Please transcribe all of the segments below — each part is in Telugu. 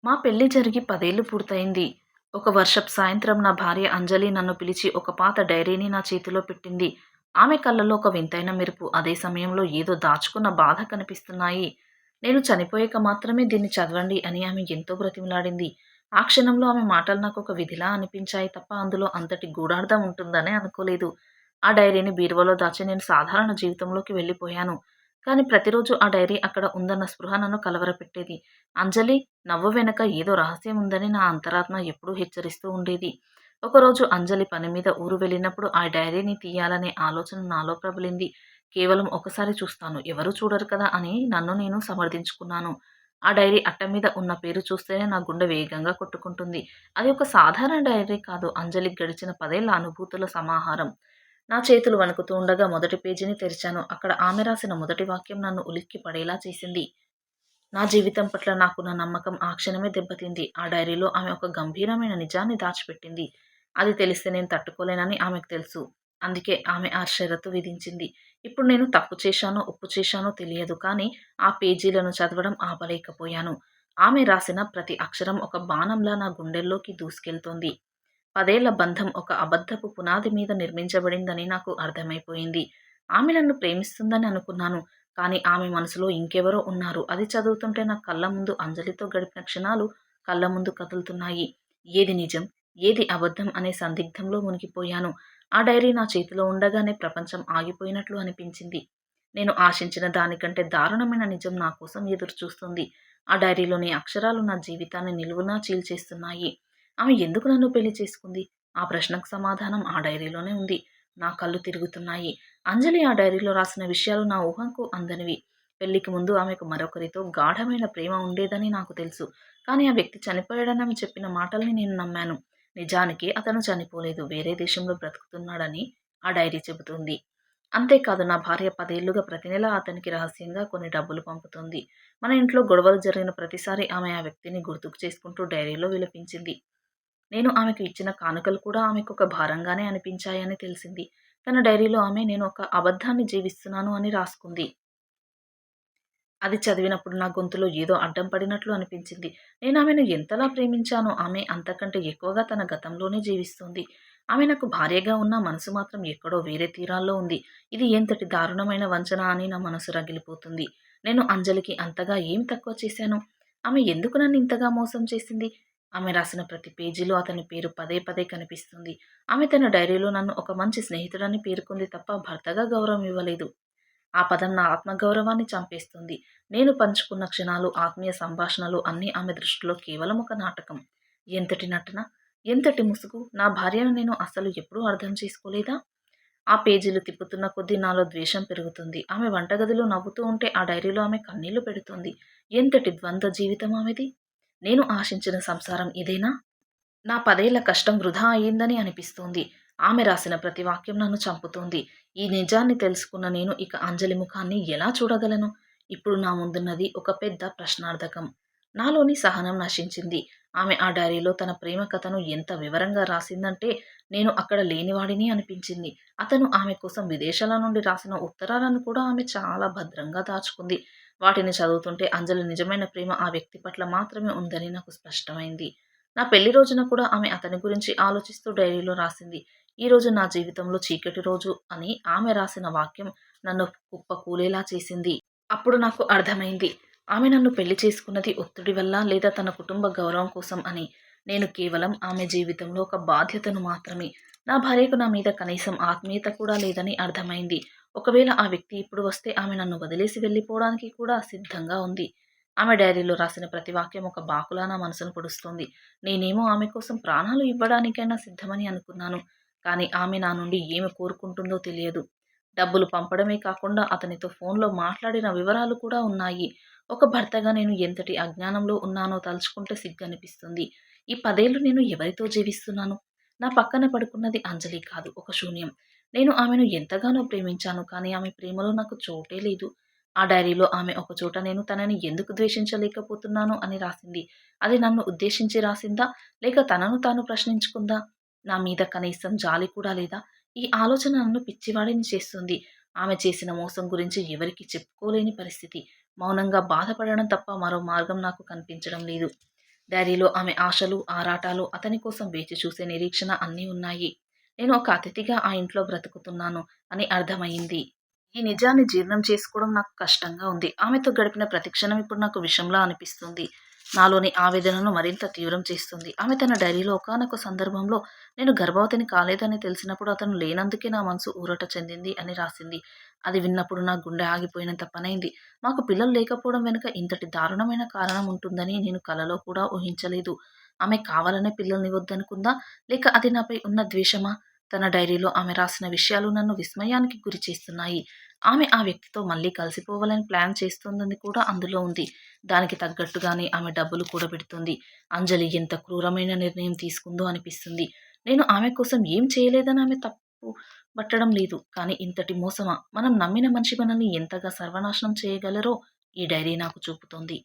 మా పెళ్లి జరిగి 10 ఏళ్లు పూర్తయింది. ఒక వర్షపు సాయంత్రం నా భార్య అంజలి నన్ను పిలిచి ఒక పాత డైరీని నా చేతిలో పెట్టింది. ఆమె కళ్ళలో ఒక వింతైన మెరుపు. అదే సమయంలో ఏదో దాచుకున్న బాధ కనిపిస్తున్నాయి. నేను చనిపోయాక మాత్రమే దీన్ని చదవండి అని ఆమె ఎంతో బ్రతిమిలాడింది. ఆ క్షణంలో ఆమె మాటలు నాకొక విధిలా అనిపించాయి తప్ప అందులో అంతటి గూఢార్థం ఉంటుందనే అనుకోలేదు. ఆ డైరీని బీరువాలో దాచి నేను సాధారణ జీవితంలోకి వెళ్ళిపోయాను. కానీ ప్రతిరోజు ఆ డైరీ అక్కడ ఉందన్న స్పృహ నన్ను కలవరపెట్టేది. అంజలి నవ్వు వెనక ఏదో రహస్యం ఉందని నా అంతరాత్మ ఎప్పుడూ హెచ్చరిస్తూ ఉండేది. ఒకరోజు అంజలి పని మీద ఊరు వెళ్ళినప్పుడు ఆ డైరీని తీయాలనే ఆలోచన నాలో ప్రబలింది. కేవలం ఒకసారి చూస్తాను, ఎవరూ చూడరు కదా అని నన్ను నేను సమర్థించుకున్నాను. ఆ డైరీ అట్ట మీద ఉన్న పేరు చూస్తేనే నా గుండె వేగంగా కొట్టుకుంటుంది. అది ఒక సాధారణ డైరీ కాదు, అంజలికి గడిచిన 10 ఏళ్ల అనుభూతుల సమాహారం. నా చేతులు వణుకుతూ ఉండగా మొదటి పేజీని తెరిచాను. అక్కడ ఆమె రాసిన మొదటి వాక్యం నన్ను ఉలిక్కి పడేలా చేసింది. నా జీవితం పట్ల నాకున్న నమ్మకం ఆ క్షణమే దెబ్బతింది. ఆ డైరీలో ఆమె ఒక గంభీరమైన నిజాన్ని దాచిపెట్టింది. అది తెలిస్తే నేను తట్టుకోలేనని ఆమెకు తెలుసు. అందుకే ఆమె ఆ షరతు విధించింది. ఇప్పుడు నేను తప్పు చేశానో, ఒప్పు చేశానో తెలియదు. కానీ ఆ పేజీలను చదవడం ఆపలేకపోయాను. ఆమె రాసిన ప్రతి అక్షరం ఒక బాణంలా నా గుండెల్లోకి దూసుకెళ్తోంది. 10 ఏళ్ల బంధం ఒక అబద్ధపు పునాది మీద నిర్మించబడిందని నాకు అర్థమైపోయింది. ఆమె నన్ను ప్రేమిస్తుందని అనుకున్నాను. కానీ ఆమె మనసులో ఇంకెవరో ఉన్నారు. అది చదువుతుంటే నా కళ్ళ ముందు అంజలితో గడిపిన క్షణాలు కళ్ళ ముందు కదులుతున్నాయి. ఏది నిజం? ఏది అబద్ధం అనే సందిగ్ధంలో మునిగిపోయాను. ఆ డైరీ నా చేతిలో ఉండగానే ప్రపంచం ఆగిపోయినట్లు అనిపించింది. నేను ఆశించిన దానికంటే దారుణమైన నిజం నా కోసం ఎదురుచూస్తుంది. ఆ డైరీలోని అక్షరాలు నా జీవితాన్ని నిలువునా చీల్చేస్తున్నాయి. ఆమె ఎందుకు నన్ను పెళ్లి చేసుకుంది? ఆ ప్రశ్నకు సమాధానం ఆ డైరీలోనే ఉంది. నా కళ్ళు తిరుగుతున్నాయి. అంజలి ఆ డైరీలో రాసిన విషయాలు నా ఊహకు అందనివి. పెళ్లికి ముందు ఆమెకు మరొకరితో గాఢమైన ప్రేమ ఉండేదని నాకు తెలుసు. కానీ ఆ వ్యక్తి చనిపోయాడని ఆమె చెప్పిన మాటల్ని నేను నమ్మాను. నిజానికి అతను చనిపోలేదు. వేరే దేశంలో బ్రతుకుతున్నాడని ఆ డైరీ చెబుతుంది. అంతేకాదు నా భార్య 10 ఏళ్లుగా ప్రతి నెలా అతనికి రహస్యంగా కొన్ని డబ్బులు పంపుతుంది. మన ఇంట్లో గొడవలు జరిగిన ప్రతిసారి ఆమె ఆ వ్యక్తిని గుర్తుకు చేసుకుంటూ డైరీలో విలపించింది. నేను ఆమెకు ఇచ్చిన కానుకలు కూడా ఆమెకొక భారంగానే అనిపించాయని తెలిసింది. తన డైరీలో ఆమె నేను ఒక అబద్ధాన్ని జీవిస్తున్నాను అని రాసుకుంది. అది చదివినప్పుడు నా గొంతులో ఏదో అడ్డం పడినట్లు అనిపించింది. నేనామెను ఎంతలా ప్రేమించానో ఆమె అంతకంటే ఎక్కువగా తన గతంలోనే జీవిస్తోంది. ఆమె నాకు భార్యగా ఉన్నా మనసు మాత్రం ఎక్కడో వేరే తీరాల్లో ఉంది. ఇది ఎంతటి దారుణమైన వంచన అని నా మనసు రగిలిపోతుంది. నేను అంజలికి అంతగా ఏం తక్కువ చేశాను? ఆమె ఎందుకు నన్ను ఇంతగా మోసం చేసింది? ఆమె రాసిన ప్రతి పేజీలో అతని పేరు పదే పదే కనిపిస్తుంది. ఆమె తన డైరీలో నన్ను ఒక మంచి స్నేహితుడని పేర్కొంది తప్ప భర్తగా గౌరవం ఇవ్వలేదు. ఆ పదం నా ఆత్మగౌరవాన్ని చంపేస్తుంది. నేను పంచుకున్న క్షణాలు, ఆత్మీయ సంభాషణలు అన్నీ ఆమె దృష్టిలో కేవలం ఒక నాటకం. ఎంతటి నటన! ఎంతటి ముసుగు! నా భార్యను నేను అస్సలు ఎప్పుడూ అర్థం చేసుకోలేదా? ఆ పేజీలు తిప్పుతున్న కొద్దీ నాలో ద్వేషం పెరుగుతుంది. ఆమె వంటగదిలో నవ్వుతూ ఉంటే ఆ డైరీలో ఆమె కన్నీళ్లు పెడుతోంది. ఎంతటి ద్వంద్వ జీవితం ఆమెది! నేను ఆశించిన సంసారం ఇదేనా? నా 10 ఏళ్ల కష్టం వృధా అయిందని అనిపిస్తోంది. ఆమె రాసిన ప్రతి వాక్యం నన్ను చంపుతోంది. ఈ నిజాన్ని తెలుసుకున్న నేను ఇక అంజలి ముఖాన్ని ఎలా చూడగలను? ఇప్పుడు నా ముందున్నది ఒక పెద్ద ప్రశ్నార్థకం. నాలోని సహనం నశించింది. ఆమె ఆ డైరీలో తన ప్రేమ కథను ఎంత వివరంగా రాసిందంటే నేను అక్కడ లేనివాడిని అనిపించింది. అతను ఆమె కోసం విదేశాల నుండి రాసిన ఉత్తరాలను కూడా ఆమె చాలా భద్రంగా దాచుకుంది. వాటిని చదువుతుంటే అంజలి నిజమైన ప్రేమ ఆ వ్యక్తి పట్ల మాత్రమే ఉందని నాకు స్పష్టమైంది. నా పెళ్లి రోజున కూడా ఆమె అతని గురించి ఆలోచిస్తూ డైరీలో రాసింది. ఈరోజు నా జీవితంలో చీకటి రోజు అని ఆమె రాసిన వాక్యం నన్ను కుప్పకూలేలా చేసింది. అప్పుడు నాకు అర్థమైంది. ఆమె నన్ను పెళ్లి చేసుకున్నది ఒత్తిడి వల్ల లేదా తన కుటుంబ గౌరవం కోసం అని. నేను కేవలం ఆమె జీవితంలో ఒక బాధ్యతను మాత్రమే. నా భార్యకు నా మీద కనీసం ఆత్మీయత కూడా లేదని అర్థమైంది. ఒకవేళ ఆ వ్యక్తి ఇప్పుడు వస్తే ఆమె నన్ను వదిలేసి వెళ్ళిపోవడానికి కూడా సిద్ధంగా ఉంది. ఆమె డైరీలో రాసిన ప్రతి వాక్యం ఒక బాకులా నా మనసును పొడుస్తోంది. నేనేమో ఆమె కోసం ప్రాణాలు ఇవ్వడానికైనా సిద్ధమని అనుకున్నాను. కానీ ఆమె నా నుండి ఏమి కోరుకుంటుందో తెలియదు. డబ్బులు పంపడమే కాకుండా అతనితో ఫోన్‌లో మాట్లాడిన వివరాలు కూడా ఉన్నాయి. ఒక భర్తగా నేను ఎంతటి అజ్ఞానంలో ఉన్నానో తలుచుకుంటే సిగ్గనిపిస్తుంది. ఈ 10 ఏళ్లు నేను ఎవరితో జీవిస్తున్నాను? నా పక్కన పడుకున్నది అంజలి కాదు, ఒక శూన్యం. నేను ఆమెను ఎంతగానో ప్రేమించాను. కానీ ఆమె ప్రేమలో నాకు చోటే లేదు. ఆ డైరీలో ఆమె ఒక చోట నేను తనని ఎందుకు ద్వేషించలేకపోతున్నాను అని రాసింది. అది నన్ను ఉద్దేశించి రాసిందా? లేక తనను తాను ప్రశ్నించుకుందా? నా మీద కనీసం జాలి కూడా లేదా? ఈ ఆలోచన నన్ను పిచ్చివాడిని చేస్తుంది. ఆమె చేసిన మోసం గురించి ఎవరికీ చెప్పుకోలేని పరిస్థితి. మౌనంగా బాధపడడం తప్ప మరో మార్గం నాకు కనిపించడం లేదు. డైరీలో ఆమె ఆశలు, ఆరాటాలు, అతని కోసం వేచి చూసే నిరీక్షణ అన్నీ ఉన్నాయి. నేను ఒక అతిథిగా ఆ ఇంట్లో బ్రతుకుతున్నాను అని అర్థమయింది. ఈ నిజాన్ని జీర్ణం చేసుకోవడం నాకు కష్టంగా ఉంది. ఆమెతో గడిపిన ప్రతి క్షణం ఇప్పుడు నాకు విషంలా అనిపిస్తుంది. నాలోని ఆవేదనను మరింత తీవ్రం చేస్తుంది. ఆమె తన డైరీలో ఒకానొక సందర్భంలో నేను గర్భవతిని కాలేదని తెలిసినప్పుడు అతను లేనందుకే నా మనసు ఊరట చెందింది అని రాసింది. అది విన్నప్పుడు నా గుండె ఆగిపోయినంత పనైంది. మాకు పిల్లలు లేకపోవడం వెనుక ఇంతటి దారుణమైన కారణం ఉంటుందని నేను కలలో కూడా ఊహించలేదు. ఆమె కావాలనే పిల్లల్ని వద్దనుకుందా? లేక అది నాపై ఉన్న ద్వేషమా? తన డైరీలో ఆమె రాసిన విషయాలు నన్ను విస్మయానికి గురి చేస్తున్నాయి. ఆమె ఆ వ్యక్తితో మళ్ళీ కలిసిపోవాలని ప్లాన్ చేస్తోందని కూడా అందులో ఉంది. దానికి తగ్గట్టుగానే ఆమె డబ్బులు కూడబెడుతుంది. అంజలి ఎంత క్రూరమైన నిర్ణయం తీసుకుందో అనిపిస్తుంది. నేను ఆమె కోసం ఏం చేయలేదని ఆమె తప్పు పట్టడం లేదు. కానీ ఇంతటి మోసమా? మనం నమ్మిన మనిషి మనల్ని ఎంతగా సర్వనాశనం చేయగలరో ఈ డైరీ నాకు చూపుతోంది.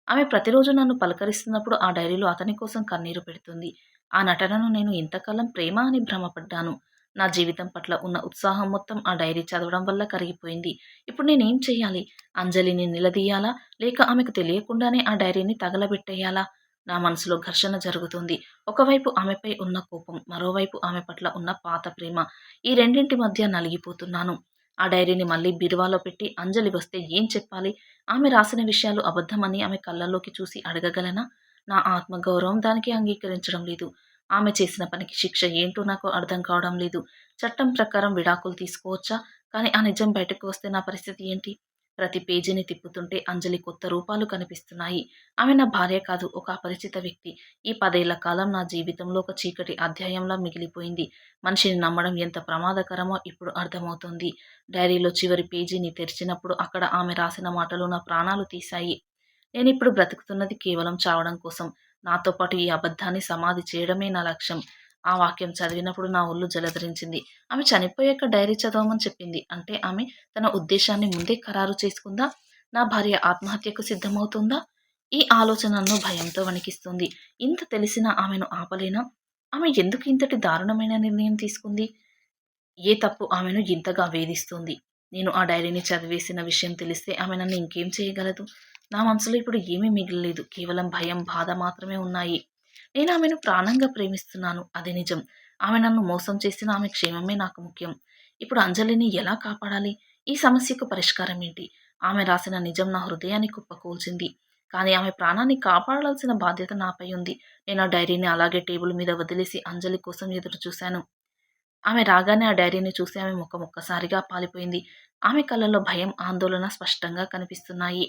ఆమె ప్రతిరోజు నన్ను పలకరిస్తున్నప్పుడు ఆ డైరీలో అతని కోసం కన్నీరు పెడుతుంది. ఆ నటనను నేను ఇంతకాలం ప్రేమ అని భ్రమపడ్డాను. నా జీవితం పట్ల ఉన్న ఉత్సాహం మొత్తం ఆ డైరీ చదవడం వల్ల కరిగిపోయింది. ఇప్పుడు నేనేం చెయ్యాలి? అంజలిని నిలదీయాలా? లేక ఆమెకు తెలియకుండానే ఆ డైరీని తగలబెట్టేయాలా? నా మనసులో ఘర్షణ జరుగుతుంది. ఒకవైపు ఆమెపై ఉన్న కోపం, మరోవైపు ఆమె పట్ల ఉన్న పాత ప్రేమ. ఈ రెండింటి మధ్య నలిగిపోతున్నాను. ఆ డైరీని మళ్ళీ బీరువాలో పెట్టి అంజలి వస్తే ఏం చెప్పాలి? ఆమె రాసిన విషయాలు అబద్ధమని ఆమె కళ్ళల్లోకి చూసి అడగగలనా? నా ఆత్మగౌరవం దానికి అంగీకరించడం లేదు. ఆమె చేసిన పనికి శిక్ష ఏంటో నాకు అర్థం కావడం లేదు. చట్టం ప్రకారం విడాకులు తీసుకోవచ్చా? కానీ ఆ నిజం బయటకు వస్తే నా పరిస్థితి ఏంటి? ప్రతి పేజీని తిప్పుతుంటే అంజలి కొత్త రూపాలు కనిపిస్తున్నాయి. ఆమె నా భార్య కాదు, ఒక అపరిచిత వ్యక్తి. ఈ 10 ఏళ్ల కాలం నా జీవితంలో ఒక చీకటి అధ్యాయంలా మిగిలిపోయింది. మనిషిని నమ్మడం ఎంత ప్రమాదకరమో ఇప్పుడు అర్థమవుతోంది. డైరీలో చివరి పేజీని తెరిచినప్పుడు అక్కడ ఆమె రాసిన మాటలు నా ప్రాణాలు తీశాయి. నేనిప్పుడు బ్రతుకుతున్నది కేవలం చావడం కోసం. నాతో పాటు ఈ అబద్ధాన్ని సమాధి చేయడమే నా లక్ష్యం. ఆ వాక్యం చదివినప్పుడు నా ఒళ్ళు జలధరించింది. ఆమె చనిపోయాక డైరీ చదవమని చెప్పింది. అంటే ఆమె తన ఉద్దేశాన్ని ముందే ఖరారు చేసుకుందా? నా భార్య ఆత్మహత్యకు సిద్ధమవుతుందా? ఈ ఆలోచన నన్ను భయంతో వణికిస్తుంది. ఇంత తెలిసినా ఆమెను ఆపలేనా? ఆమె ఎందుకు ఇంతటి దారుణమైన నిర్ణయం తీసుకుంది? ఏ తప్పు ఆమెను ఇంతగా వేధిస్తుంది? నేను ఆ డైరీని చదివేసిన విషయం తెలిస్తే ఆమె నన్ను ఇంకేం చేయగలదు? నా మనసులో ఇప్పుడు ఏమీ మిగలలేదు. కేవలం భయం, బాధ మాత్రమే ఉన్నాయి. నేను ఆమెను ప్రాణంగా ప్రేమిస్తున్నాను. అది నిజం. ఆమె నన్ను మోసం చేసిన ఆమె క్షేమమే నాకు ముఖ్యం. ఇప్పుడు అంజలిని ఎలా కాపాడాలి? ఈ సమస్యకు పరిష్కారం ఏంటి? ఆమె రాసిన నిజం నా హృదయాన్ని కుప్పకూల్చింది. కానీ ఆమె ప్రాణాన్ని కాపాడాల్సిన బాధ్యత నాపై ఉంది. నేను ఆ డైరీని అలాగే టేబుల్ మీద వదిలేసి అంజలి కోసం ఎదురుచూశాను. ఆమె రాగానే ఆ డైరీని చూసి ఆమె ముఖం ఒక్కసారిగా పాలిపోయింది. ఆమె కళ్ళలో భయం, ఆందోళన స్పష్టంగా కనిపిస్తున్నాయి.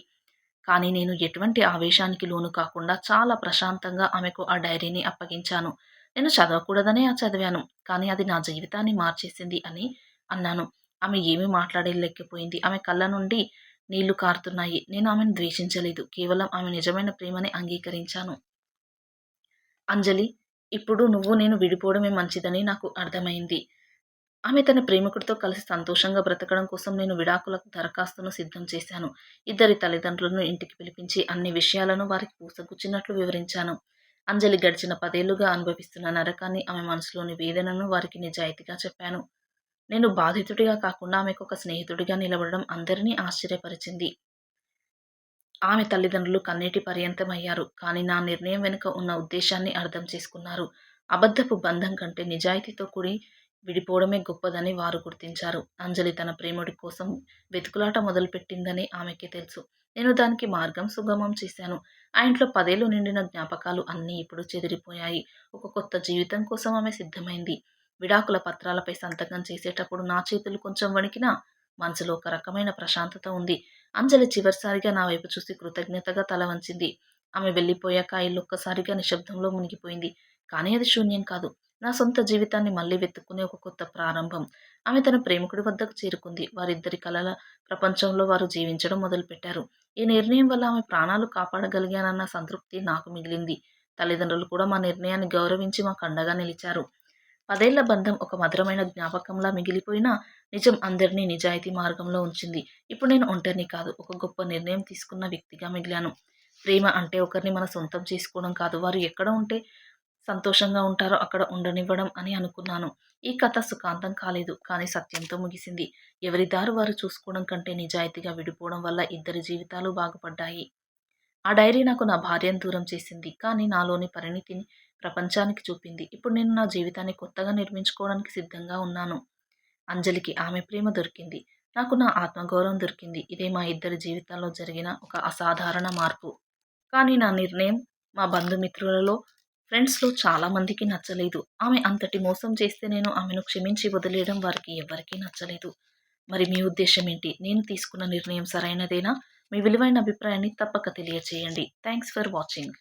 కానీ నేను ఎటువంటి ఆవేశానికి లోను కాకుండా చాలా ప్రశాంతంగా ఆమెకు ఆ డైరీని అప్పగించాను. నేను చదవకూడదనే చదివాను. కానీ అది నా జీవితాన్ని మార్చేసింది అని అన్నాను. ఆమె ఏమీ మాట్లాడలేకపోయింది. ఆమె కళ్ళ నుండి నీళ్లు కారుతున్నాయి. నేను ఆమెను ద్వేషించలేదు. కేవలం ఆమె నిజమైన ప్రేమని అంగీకరించాను. అంజలి, ఇప్పుడు నువ్వు నేను విడిపోవడమే మంచిదని నాకు అర్థమైంది. ఆమె తన ప్రేమికుడితో కలిసి సంతోషంగా బ్రతకడం కోసం నేను విడాకులకు దరఖాస్తును సిద్ధం చేశాను. ఇద్దరి తల్లిదండ్రులను ఇంటికి పిలిపించి అన్ని విషయాలను వారికి పూసగుచ్చినట్లు వివరించాను. అంజలి గడిచిన 10 ఏళ్లుగా అనుభవిస్తున్న నరకాన్ని, ఆమె మనసులోని వేదనను వారికి నిజాయితీగా చెప్పాను. నేను బాధితుడిగా కాకుండా ఆమెకొక స్నేహితుడిగా నిలబడడం అందరినీ ఆశ్చర్యపరిచింది. ఆమె తల్లిదండ్రులు కన్నీటి పర్యంతమయ్యారు. కానీ నా నిర్ణయం వెనుక ఉన్న ఉద్దేశాన్ని అర్థం చేసుకున్నారు. అబద్ధపు బంధం కంటే నిజాయితీతో కూడి విడిపోవడమే గొప్పదని వారు గుర్తించారు. అంజలి తన ప్రేముడి కోసం వెతుకులాట మొదలుపెట్టిందని ఆమెకే తెలుసు. నేను దానికి మార్గం సుగమం చేశాను. ఆ ఇంట్లో 10 ఏళ్లు నిండిన జ్ఞాపకాలు అన్నీ ఇప్పుడు చెదిరిపోయాయి. ఒక కొత్త జీవితం కోసం ఆమె సిద్ధమైంది. విడాకుల పత్రాలపై సంతకం చేసేటప్పుడు నా చేతులు కొంచెం వణికినా మనసులో ఒక రకమైన ప్రశాంతత ఉంది. అంజలి చివరిసారిగా నా వైపు చూసి కృతజ్ఞతగా తల వంచింది. ఆమె వెళ్ళిపోయాక ఆ ఇల్లు ఒక్కసారిగా నిశ్శబ్దంలో మునిగిపోయింది. కానీ అది శూన్యం కాదు. నా సొంత జీవితాన్ని మళ్ళీ వెతుక్కునే ఒక కొత్త ప్రారంభం. ఆమె తన ప్రేమికుడి వద్దకు చేరుకుంది. వారిద్దరి కలల ప్రపంచంలో వారు జీవించడం మొదలుపెట్టారు. ఈ నిర్ణయం వల్ల ఆమె ప్రాణాలు కాపాడగలిగానన్న సంతృప్తి నాకు మిగిలింది. తల్లిదండ్రులు కూడా మా నిర్ణయాన్ని గౌరవించి మాకు అండగా నిలిచారు. 10 ఏళ్ల బంధం ఒక మధురమైన జ్ఞాపకంలా మిగిలిపోయినా నిజం అందరినీ నిజాయితీ మార్గంలో ఉంచింది. ఇప్పుడు నేను ఒంటరిని కాదు, ఒక గొప్ప నిర్ణయం తీసుకున్న వ్యక్తిగా మిగిలాను. ప్రేమ అంటే ఒకరిని మన సొంతం చేసుకోవడం కాదు, వారు ఎక్కడ ఉంటే సంతోషంగా ఉంటారో అక్కడ ఉండనివ్వడం అని అనుకున్నాను. ఈ కథ సుఖాంతం కాలేదు, కానీ సత్యంతో ముగిసింది. ఎవరి దారి వారు చూసుకోవడం కంటే నిజాయితీగా విడిపోవడం వల్ల ఇద్దరి జీవితాలు బాగుపడ్డాయి. ఆ డైరీ నాకు నా భార్యను దూరం చేసింది. కానీ నాలోని పరిణితిని ప్రపంచానికి చూపింది. ఇప్పుడు నేను నా జీవితాన్ని కొత్తగా నిర్మించుకోవడానికి సిద్ధంగా ఉన్నాను. అంజలికి ఆమె ప్రేమ దొరికింది. నాకు నా ఆత్మగౌరవం దొరికింది. ఇదే మా ఇద్దరి జీవితాల్లో జరిగిన ఒక అసాధారణ మార్పు. కానీ నా నిర్ణయం మా బంధుమిత్రులలో, ఫ్రెండ్స్‌లో చాలా మందికి నచ్చలేదు. ఆమె అంతటి మోసం చేస్తే నేను ఆమెను క్షమించి వదిలేయడం వారికి ఎవ్వరికీ నచ్చలేదు. మరి మీ ఉద్దేశ్యం ఏంటి? నేను తీసుకున్న నిర్ణయం సరైనదేనా? మీ విలువైన అభిప్రాయాన్ని తప్పక తెలియచేయండి. Thanks for watching.